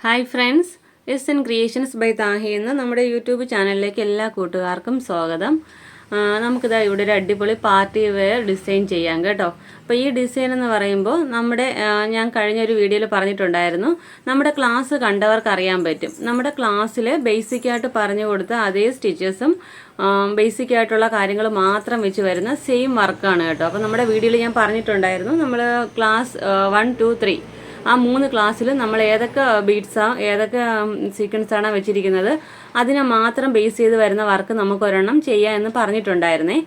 Hi friends, SN Creations by Thahi എന്ന നമ്മുടെ YouTube ചാനലിലേക്ക് എല്ലാ കൂട്ടുകാർക്കും സ്വാഗതം. നമുക്കിതാ ഇവിടെ ഒരു അടിപൊളി പാർട്ടി വെയർ ഡിസൈൻ ചെയ്യാം കേട്ടോ. അപ്പോൾ ഈ ഡിസൈൻ എന്ന് പറയുമ്പോൾ ഞാൻ കഴിഞ്ഞൊരു വീഡിയോയിൽ പറഞ്ഞിട്ടുണ്ടായിരുന്നു, നമ്മുടെ ക്ലാസ് കണ്ടവർക്ക് അറിയാൻ പറ്റും. നമ്മുടെ ക്ലാസ്സിൽ ബേസിക്കായിട്ട് പറഞ്ഞു കൊടുത്ത അതേ സ്റ്റിച്ചസും ബേസിക് ആയിട്ടുള്ള കാര്യങ്ങൾ മാത്രം വെച്ച് വരുന്ന സെയിം വർക്കാണ് കേട്ടോ. അപ്പോൾ നമ്മുടെ വീഡിയോയിൽ ഞാൻ പറഞ്ഞിട്ടുണ്ടായിരുന്നു, നമ്മൾ ക്ലാസ് 1, 2, 3 ആ 3 ക്ലാസ്സിൽ നമ്മൾ ഏതൊക്കെ ബീഡ്സാണ് ഏതൊക്കെ സീക്വൻസാണ് വെച്ചിരിക്കുന്നത് അതിനെ മാത്രം ബേസ് ചെയ്ത് വരുന്ന വർക്ക് നമുക്കൊരെണ്ണം ചെയ്യാം എന്ന് പറഞ്ഞിട്ടുണ്ടായിരുന്നേ.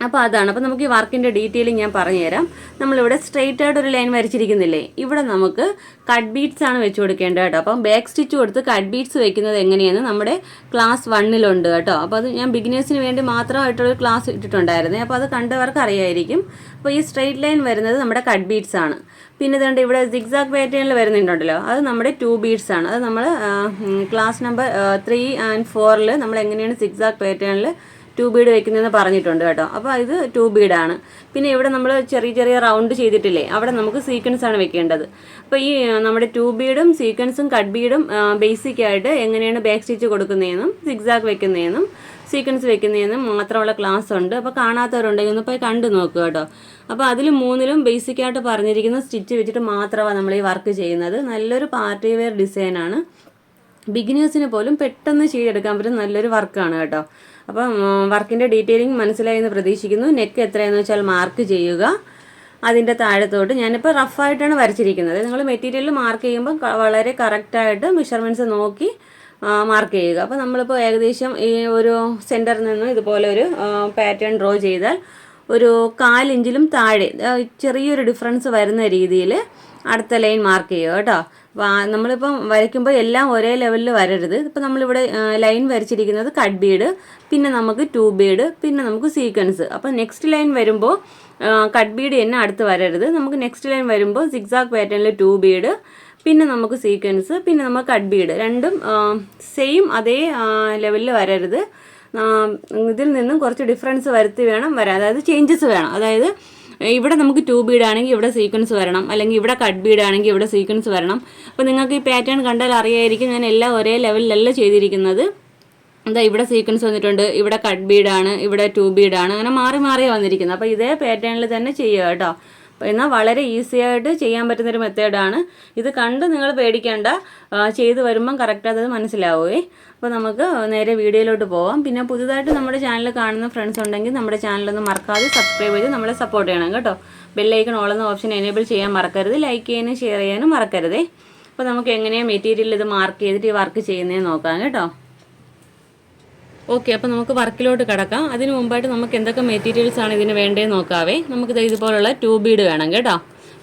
അപ്പോൾ അതാണ്. അപ്പോൾ നമുക്ക് ഈ വർക്കിൻ്റെ ഡീറ്റെയിലിംഗ് ഞാൻ പറഞ്ഞുതരാം. നമ്മളിവിടെ സ്ട്രെയിറ്റ് ആയിട്ട് ഒരു ലൈൻ വരച്ചിരിക്കുന്നില്ലേ, ഇവിടെ നമുക്ക് കട്ട് ബീഡ്സ് ആണ് വെച്ച് കൊടുക്കേണ്ടത് കേട്ടോ. അപ്പം ബാക്ക് സ്റ്റിച്ച് കൊടുത്ത് കട്ട് ബീഡ്സ് വെക്കുന്നത് എങ്ങനെയെന്ന് നമ്മുടെ ക്ലാസ് 1-ലുണ്ട് കേട്ടോ. അപ്പോൾ അത് ഞാൻ ബിഗിനേഴ്സിന് വേണ്ടി മാത്രമായിട്ടൊരു ക്ലാസ് ഇട്ടിട്ടുണ്ടായിരുന്നേ. അപ്പോൾ അത് കണ്ടവർക്ക് അറിയായിരിക്കും. അപ്പോൾ ഈ സ്ട്രെയിറ്റ് ലൈൻ വരുന്നത് നമ്മുടെ കട്ട് ബീഡ്സ് ആണ്. പിന്നെ ഇതുകൊണ്ട് ഇവിടെ സിഗ്സാഗ് പാറ്റേണിൽ വരുന്നുണ്ടല്ലോ, അത് നമ്മുടെ 2 ബീഡ്സ് ആണ്. അത് നമ്മൾ ക്ലാസ് നമ്പർ 3 and 4-ൽ നമ്മൾ എങ്ങനെയാണ് സിഗ്സാഗ് പാറ്റേണിൽ 2 ബീഡ് വെക്കുന്നതെന്ന് പറഞ്ഞിട്ടുണ്ട് കേട്ടോ. അപ്പോൾ ഇത് 2 ബീഡാണ്. പിന്നെ ഇവിടെ നമ്മൾ ചെറിയ ചെറിയ റൗണ്ട് ചെയ്തിട്ടില്ലേ, അവിടെ നമുക്ക് സീക്വൻസ് ആണ് വെക്കേണ്ടത്. അപ്പോൾ ഈ നമ്മുടെ 2 ബീഡും സീക്വൻസും കട്ട് ബീഡും ബേസിക്കായിട്ട് എങ്ങനെയാണ് ബാക്ക് സ്റ്റിച്ച് കൊടുക്കുന്നതെന്നും സിഗ്സാഗ് വെക്കുന്നതെന്നും സീക്വൻസ് വെക്കുന്നതെന്നും മാത്രമുള്ള ക്ലാസ് ഉണ്ട്. അപ്പോൾ കാണാത്തവരുണ്ടെങ്കിൽ ഒന്ന് പോയി കണ്ടു നോക്കുക കേട്ടോ. അപ്പോൾ അതിൽ 3-ലും ബേസിക്കായിട്ട് പറഞ്ഞിരിക്കുന്ന സ്റ്റിച്ച് വെച്ചിട്ട് മാത്രമാണ് നമ്മൾ ഈ വർക്ക് ചെയ്യുന്നത്. നല്ലൊരു പാർട്ടി വെയർ ഡിസൈനാണ്. ബിഗിനേഴ്സിന് പോലും പെട്ടെന്ന് ചെയ്തെടുക്കാൻ പറ്റുന്ന നല്ലൊരു വർക്കാണ് കേട്ടോ. അപ്പം വർക്കിൻ്റെ ഡീറ്റെയിലിംഗ് മനസ്സിലായെന്ന് പ്രതീക്ഷിക്കുന്നു. നെക്ക് എത്രയെന്ന് വെച്ചാൽ മാർക്ക് ചെയ്യുക. അതിൻ്റെ താഴത്തോട്ട് ഞാനിപ്പോൾ റഫായിട്ടാണ് വരച്ചിരിക്കുന്നത്. നിങ്ങൾ മെറ്റീരിയൽ മാർക്ക് ചെയ്യുമ്പോൾ വളരെ കറക്റ്റായിട്ട് മെഷർമെൻറ്റ്സ് നോക്കി മാർക്ക് ചെയ്യുക. അപ്പോൾ നമ്മളിപ്പോൾ ഏകദേശം ഈ ഒരു സെൻറ്ററിൽ നിന്നും ഇതുപോലെ ഒരു പാറ്റേൺ ഡ്രോ ചെയ്താൽ ഒരു 1/4 ഇഞ്ചിലും താഴെ ചെറിയൊരു ഡിഫറൻസ് വരുന്ന രീതിയിൽ അടുത്ത ലൈൻ മാർക്ക് ചെയ്യുക കേട്ടോ. നമ്മളിപ്പം വരയ്ക്കുമ്പോൾ എല്ലാം ഒരേ ലെവലിൽ വരരുത്. ഇപ്പം നമ്മളിവിടെ ലൈൻ വരച്ചിരിക്കുന്നത് കട്ട് ബീഡ്, പിന്നെ നമുക്ക് 2 ബീഡ്, പിന്നെ നമുക്ക് സീക്വൻസ്. അപ്പോൾ നെക്സ്റ്റ് ലൈൻ വരുമ്പോൾ കട്ട് ബീഡ് തന്നെ അടുത്ത് വരരുത്. നമുക്ക് നെക്സ്റ്റ് ലൈൻ വരുമ്പോൾ സിഗ്സാഗ് പാറ്റേണിൽ 2 ബീഡ്, പിന്നെ നമുക്ക് സീക്വൻസ്, പിന്നെ നമുക്ക് കട്ട് ബീഡ്, രണ്ടും സെയിം അതേ ലെവലിൽ വരരുത്. ഇതിൽ നിന്നും കുറച്ച് ഡിഫറൻസ് വരുത്തി വേണം വരാൻ, അതായത് ചേഞ്ചസ് വേണം. അതായത് ഇവിടെ നമുക്ക് 2 ബീഡ് ആണെങ്കിൽ ഇവിടെ സീക്വൻസ് വരണം, അല്ലെങ്കിൽ ഇവിടെ കട്ട് ബീഡ് ആണെങ്കിൽ ഇവിടെ സീക്വൻസ് വരണം. അപ്പോൾ നിങ്ങൾക്ക് ഈ പാറ്റേൺ കണ്ടാൽ അറിയായിരിക്കും, ഞാൻ എല്ലാം ഒരേ ലെവലിലല്ല ചെയ്തിരിക്കുന്നത്. എന്താ ഇവിടെ സീക്വൻസ് വന്നിട്ടുണ്ട്, ഇവിടെ കട്ട് ബീഡാണ്, ഇവിടെ 2 ബീഡാണ്, അങ്ങനെ മാറി മാറിയാണ് വന്നിരിക്കുന്നത്. അപ്പോൾ ഇതേ പാറ്റേണിൽ തന്നെ ചെയ്യുക കേട്ടോ. എന്നാൽ വളരെ ഈസി ആയിട്ട് ചെയ്യാൻ പറ്റുന്നൊരു മെത്തേഡാണ്. ഇത് കണ്ട് നിങ്ങൾ പേടിക്കേണ്ട, ചെയ്ത് വരുമ്പം കറക്റ്റ് അത് മനസ്സിലാവുകയെ. അപ്പോൾ നമുക്ക് നേരെ വീഡിയോയിലോട്ട് പോകാം. പിന്നെ പുതുതായിട്ട് നമ്മുടെ ചാനൽ കാണുന്ന ഫ്രണ്ട്സ് ഉണ്ടെങ്കിൽ നമ്മുടെ ചാനലൊന്ന് മറക്കാതെ സബ്സ്ക്രൈബ് ചെയ്ത് നമ്മളെ സപ്പോർട്ട് ചെയ്യണം കേട്ടോ. ബെല്ലൈക്കൺ ഓൾ എന്ന ഓപ്ഷൻ എനേബിൾ ചെയ്യാൻ മറക്കരുത്. ലൈക്ക് ചെയ്യാനും ഷെയർ ചെയ്യാനും മറക്കരുതേ. അപ്പോൾ നമുക്ക് എങ്ങനെയാണ് മെറ്റീരിയൽ ഇത് മാർക്ക് ചെയ്തിട്ട് ഈ വർക്ക് ചെയ്യുന്നതെന്ന് നോക്കാം കേട്ടോ. ഓക്കെ, അപ്പോൾ നമുക്ക് വർക്കിലോട്ട് കിടക്കാം. അതിന് മുമ്പായിട്ട് നമുക്ക് എന്തൊക്കെ മെറ്റീരിയൽസ് ആണ് ഇതിന് വേണ്ടതെന്ന് നോക്കാവേ. നമുക്കിത് ഇതുപോലുള്ള 2 ബീഡ് വേണം കേട്ടോ.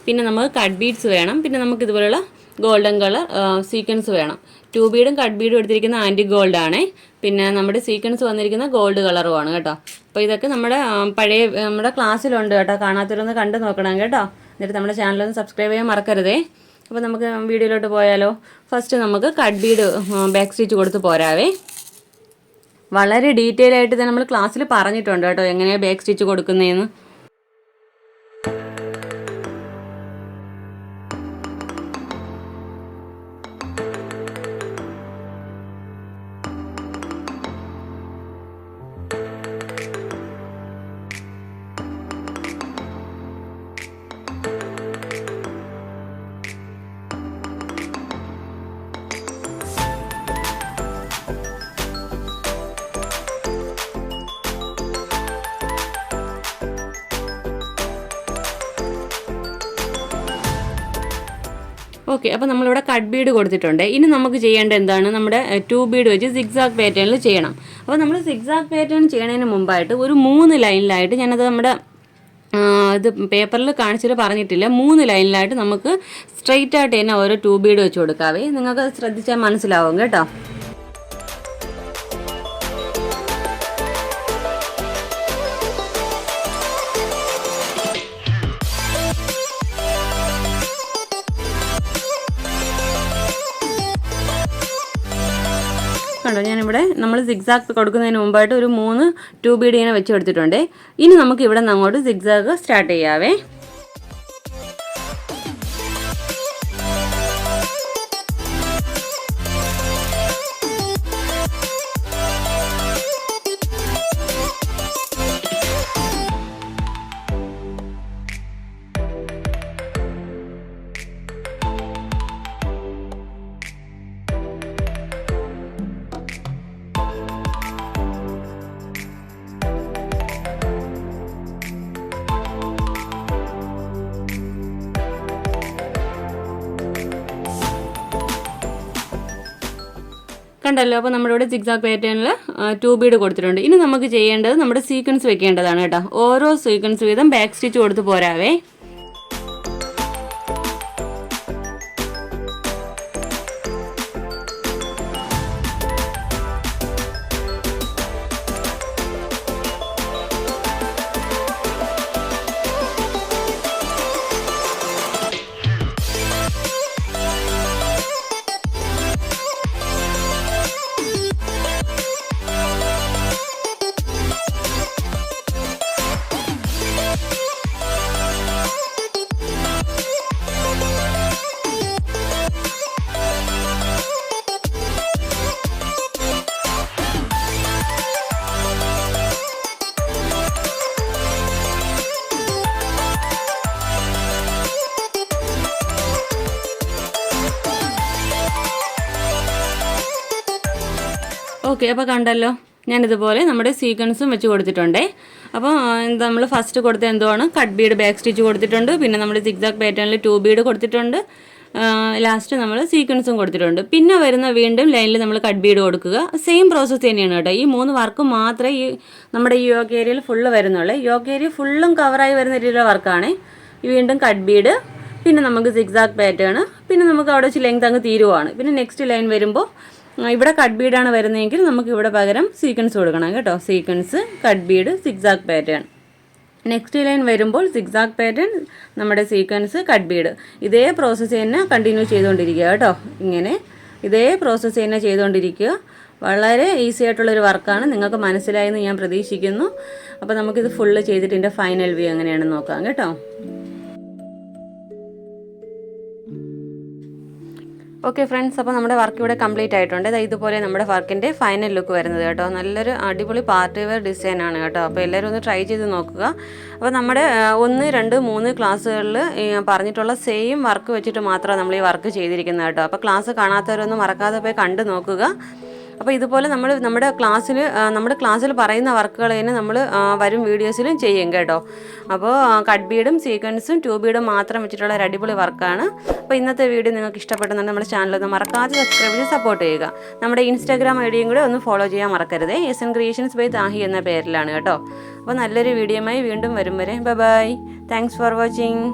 പിന്നെ നമുക്ക് കട്ട് ബീഡ്സ് വേണം. പിന്നെ നമുക്ക് ഇതുപോലുള്ള ഗോൾഡൻ കളർ സീക്വൻസ് വേണം. 2 ബീഡും കട്ട് ബീഡും എടുത്തിരിക്കുന്ന ആൻറ്റി ഗോൾഡ് ആണ്. പിന്നെ നമ്മുടെ സീക്വൻസ് വന്നിരിക്കുന്ന ഗോൾഡ് കളറുമാണ് കേട്ടോ. അപ്പോൾ ഇതൊക്കെ നമ്മുടെ ക്ലാസ്സിലുണ്ട് കേട്ടോ. കാണാത്തവരൊന്ന് കണ്ടു നോക്കണം കേട്ടോ. എന്നിട്ട് നമ്മുടെ ചാനലൊന്ന് സബ്സ്ക്രൈബ് ചെയ്യാൻ മറക്കരുതേ. അപ്പോൾ നമുക്ക് വീഡിയോയിലോട്ട് പോയാലോ. ഫസ്റ്റ് നമുക്ക് കട്ട് ബീഡ് ബാക്ക് സ്റ്റിച്ച് കൊടുത്ത് പോരാവേ. വളരെ ഡീറ്റെയിൽ ആയിട്ട് തന്നെ നമ്മൾ ക്ലാസ്സിൽ പറഞ്ഞിട്ടുണ്ട് കേട്ടോ, എങ്ങനെയാണ് ബാക്ക് സ്റ്റിച്ച് കൊടുക്കുന്നതെന്ന്. ഓക്കെ, അപ്പോൾ നമ്മളിവിടെ കട്ട് ബീഡ് കൊടുത്തിട്ടുണ്ട്. ഇനി നമുക്ക് ചെയ്യേണ്ട എന്താണ്, നമ്മുടെ 2 ബീഡ് വെച്ച് സിഗ്സാഗ് പാറ്റേണിൽ ചെയ്യണം. അപ്പോൾ നമ്മൾ സിഗ്സാഗ് പാറ്റേൺ ചെയ്യണതിന് മുമ്പായിട്ട് ഒരു 3 ലൈനിലായിട്ട്, ഞാനത് നമ്മുടെ ഇത് പേപ്പറിൽ കാണിച്ചിട്ട് പറഞ്ഞിട്ടില്ല, 3 ലൈനിലായിട്ട് നമുക്ക് സ്ട്രെയിറ്റ് ആയിട്ട് തന്നെ ഓരോ 2 ബീഡ് വെച്ച് കൊടുക്കാവേ. നിങ്ങൾക്ക് ശ്രദ്ധിച്ചാൽ മനസ്സിലാവും കേട്ടോ. കണ്ടോ, ഞാനിവിടെ നമ്മൾ സിഗ്സാഗ് കൊടുക്കുന്നതിന് മുമ്പായിട്ട് ഒരു 3 2 ബീഡ് ഇങ്ങനെ വെച്ച് കൊടുത്തിട്ടുണ്ട്. ഇനി നമുക്ക് ഇവിടെ നിന്ന് അങ്ങോട്ട് സിഗ്സാഗ് സ്റ്റാർട്ട് ചെയ്യാവേ. കണ്ടല്ലോ. അപ്പോൾ നമ്മുടെ ഇവിടെ സിഗ്സാഗ് പാറ്റേണിൽ 2 ബീഡ് കൊടുത്തിട്ടുണ്ട്. ഇനി നമുക്ക് ചെയ്യേണ്ടത് നമ്മുടെ സീക്വൻസ് വെക്കേണ്ടതാണ് കേട്ടോ. ഓരോ സീക്വൻസ് വീതം ബാക്ക് സ്റ്റിച്ച് കൊടുത്ത് പോരാവേ. ഓക്കെ, അപ്പോൾ കണ്ടല്ലോ, ഞാനിതുപോലെ നമ്മുടെ സീക്വൻസും വെച്ച് കൊടുത്തിട്ടുണ്ടേ. അപ്പോൾ നമ്മൾ ഫസ്റ്റ് കൊടുത്ത എന്തുവാണ്, കട്ട് ബീഡ് ബാക്ക് സ്റ്റിച്ച് കൊടുത്തിട്ടുണ്ട്. പിന്നെ നമ്മൾ സിഗ്സാഗ് പാറ്റേണിൽ 2 ബീഡ് കൊടുത്തിട്ടുണ്ട്. ലാസ്റ്റ് നമ്മൾ സീക്വൻസും കൊടുത്തിട്ടുണ്ട്. പിന്നെ വരുന്ന വീണ്ടും ലൈനിൽ നമ്മൾ കട്ട് ബീഡ് കൊടുക്കുക. സെയിം പ്രോസസ്സ് തന്നെയാണ് കേട്ടോ. ഈ 3 വർക്ക് മാത്രമേ നമ്മുടെ ഈ യോക്ക് ഏരിയയിൽ ഫുള്ള് വരുന്നുള്ളൂ. യോക്ക് ഏരിയ ഫുള്ളും കവറായി വരുന്ന രീതിയിലുള്ള വർക്കാണ്. വീണ്ടും കട്ട് ബീഡ്, പിന്നെ നമുക്ക് സിഗ്സാഗ് പാറ്റേൺ, പിന്നെ നമുക്ക് അവിടെ വെച്ച് ലെങ്ത് അങ്ങ് തീരുവാണ്. പിന്നെ നെക്സ്റ്റ് ലൈൻ വരുമ്പോൾ ഇവിടെ കട്ട് ബീഡാണ് വരുന്നതെങ്കിൽ നമുക്ക് ഇവിടെ പകരം സീക്വൻസ് കൊടുക്കണം കേട്ടോ. Sequence, cut Bede, zigzag pattern. Next line വരുമ്പോൾ സിഗ്സാഗ് പാറ്റേൺ, നമ്മുടെ സീക്വൻസ്, കട്ട് ബീഡ്. ഇതേ പ്രോസസ്സ് തന്നെ കണ്ടിന്യൂ ചെയ്തുകൊണ്ടിരിക്കുക കേട്ടോ. ഇങ്ങനെ ഇതേ പ്രോസസ്സ് തന്നെ ചെയ്തുകൊണ്ടിരിക്കുക. വളരെ ഈസി ആയിട്ടുള്ളൊരു വർക്കാണ്. നിങ്ങൾക്ക് മനസ്സിലായെന്ന് ഞാൻ പ്രതീക്ഷിക്കുന്നു. അപ്പോൾ നമുക്കിത് ഫുള്ള് ചെയ്തിട്ട് ഇതിൻ്റെ ഫൈനൽ വ്യൂ എങ്ങനെയാണെന്ന് നോക്കാം കേട്ടോ. ഓക്കെ ഫ്രണ്ട്സ്, അപ്പോൾ നമ്മുടെ വർക്ക് ഇവിടെ കംപ്ലീറ്റ് ആയിട്ടുണ്ട്. ഇതുപോലെ നമ്മുടെ വർക്കിൻ്റെ ഫൈനൽ ലുക്ക് വരുന്നത് കേട്ടോ. നല്ലൊരു അടിപൊളി പാർട്ടി വെയർ ഡിസൈനാണ് കേട്ടോ. അപ്പോൾ എല്ലാവരും ഒന്ന് ട്രൈ ചെയ്ത് നോക്കുക. അപ്പോൾ നമ്മുടെ 1, 2, 3 ക്ലാസ്സുകളിൽ പറഞ്ഞിട്ടുള്ള സെയിം വർക്ക് വെച്ചിട്ട് മാത്രമാണ് നമ്മൾ ഈ വർക്ക് ചെയ്തിരിക്കുന്നത് കേട്ടോ. അപ്പോൾ ക്ലാസ് കാണാത്തവരൊന്നും മറക്കാതെ പോയി കണ്ടു നോക്കുക. അപ്പോൾ ഇതുപോലെ നമ്മുടെ ക്ലാസ്സിൽ പറയുന്ന വർക്കുകൾ തന്നെ നമ്മൾ വരും വീഡിയോസിലും ചെയ്യും കേട്ടോ. അപ്പോൾ കട്ട് ബീഡും സീക്വൻസും 2 ബീഡും മാത്രം വെച്ചിട്ടുള്ള ഒരു അടിപൊളി വർക്കാണ്. അപ്പോൾ ഇന്നത്തെ വീഡിയോ നിങ്ങൾക്ക് ഇഷ്ടപ്പെട്ടെന്നുണ്ടെങ്കിൽ നമ്മുടെ ചാനലൊന്ന് മറക്കാതെ സബ്സ്ക്രൈബ് ചെയ്ത് സപ്പോർട്ട് ചെയ്യുക. നമ്മുടെ ഇൻസ്റ്റാഗ്രാം ഐഡിയും കൂടെ ഒന്ന് ഫോളോ ചെയ്യാൻ മറക്കരുത്. എസ്എൻ ക്രിയേഷൻസ് ബൈ താഹി എന്ന പേരിലാണ് കേട്ടോ. അപ്പോൾ നല്ലൊരു വീഡിയോയുമായി വീണ്ടും വരും വരെ ബൈ. Thanks for watching.